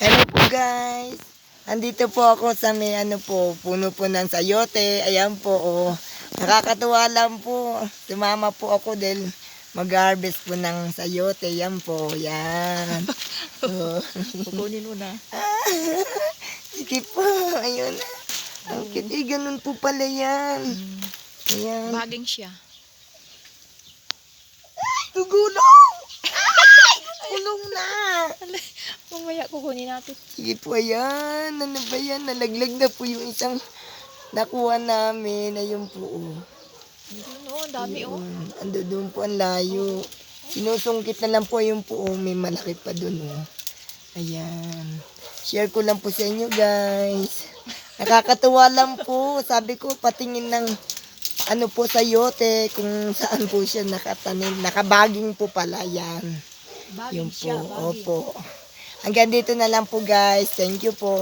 Hello po guys. Andito po ako sa may puno po ng sayote. Ayan po oh. Nakakatuwa lang po. Sumama po ako dahil mag-harvest po ng sayote. Yan po. Yan. Oh. Kukunin mo na. Sige po. Ayun. Ang cute. Ganun po pala yan. Ayan. Baging siya. Gugulong! Ay! Gugulong na! Mamaya kukunin natin. Sige po, ayan. Ano ba yan? Nalaglag na po yung isang nakuha namin. Ayun po. Oh. Oo, dami oh. Ando doon po ang layo. Sinusungkit na lang po yung po. Oh. May malaki pa doon. Oh. Ayan. Share ko lang po sa inyo guys. Nakakatuwa lang po. Sabi ko patingin ng sayote kung saan po siya nakatanim. Nakabaging po pala yan. Baging Yun po. siya, baging. Opo. Hanggang dito na lang po guys. Thank you po.